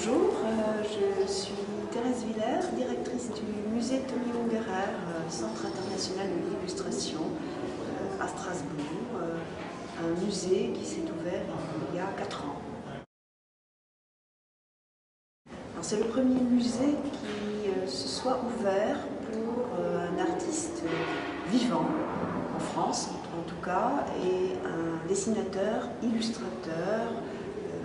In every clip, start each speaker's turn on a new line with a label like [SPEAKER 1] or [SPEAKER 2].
[SPEAKER 1] Bonjour, je suis Thérèse Villers, directrice du musée Tony Ungerer, Centre international de l'illustration à Strasbourg, un musée qui s'est ouvert il y a 4 ans. C'est le premier musée qui se soit ouvert pour un artiste vivant, en France en tout cas, et un dessinateur, illustrateur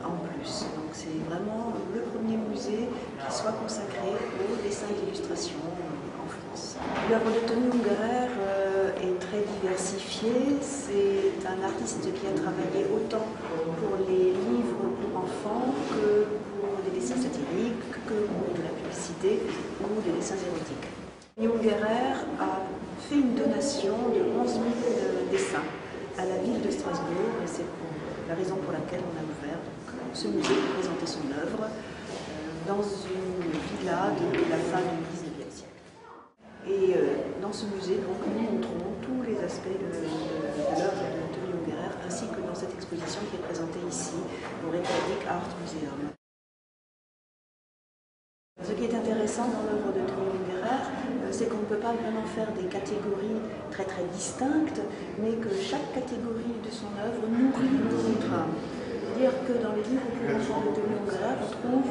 [SPEAKER 1] en plus. Donc c'est vraiment le premier musée qui soit consacré au dessin d'illustration en France. L'œuvre de Tony Ungerer est très diversifiée. C'est un artiste qui a travaillé autant pour les livres pour enfants que pour des dessins satiriques, que pour de la publicité ou des dessins érotiques. Tony Ungerer a fait une donation de 11 000 dessins à la ville de Strasbourg, et c'est la raison pour laquelle on a ouvert ce musée pour présenter son œuvre dans une villa de la fin du XIXe siècle. Et dans ce musée, donc, nous montrons tous les aspects de l'œuvre de Tony Ungerer, ainsi que dans cette exposition qui est présentée ici au Reykjavik Art Museum. Ce qui est intéressant dans l'œuvre de Tony Ungerer, c'est qu'on ne peut pas vraiment faire des catégories très distinctes, mais que chaque catégorie de son œuvre nourrit l'autre. C'est-à-dire que dans les livres pour enfants de Tony Ungerer, on trouve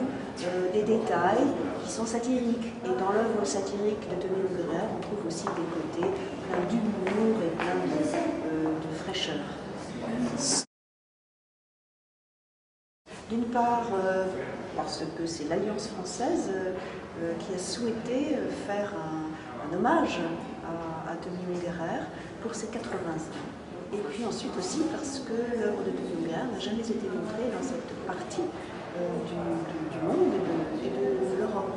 [SPEAKER 1] des détails qui sont satiriques. Et dans l'œuvre satirique de Tony Ungerer, on trouve aussi des côtés pleins d'humour et pleins de fraîcheur. D'une part, parce que c'est l'Alliance française qui a souhaité faire un hommage à Tony Ungerer pour ses 80 ans. Et puis ensuite aussi parce que l'œuvre de Tony Ungerer n'a jamais été montrée dans cette partie du monde et de l'Europe.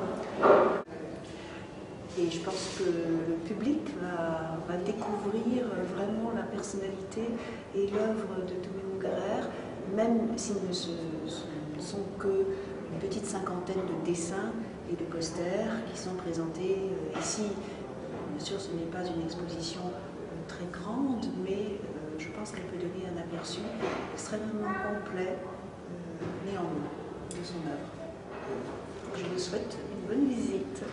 [SPEAKER 1] Et je pense que le public va découvrir vraiment la personnalité et l'œuvre de Tony Ungerer, même s'ils ne sont qu'une petite cinquantaine de dessins et de posters qui sont présentés ici. Bien sûr, ce n'est pas une exposition très grande, mais je pense qu'elle peut donner un aperçu extrêmement complet, néanmoins, de son œuvre. Je vous souhaite une bonne visite.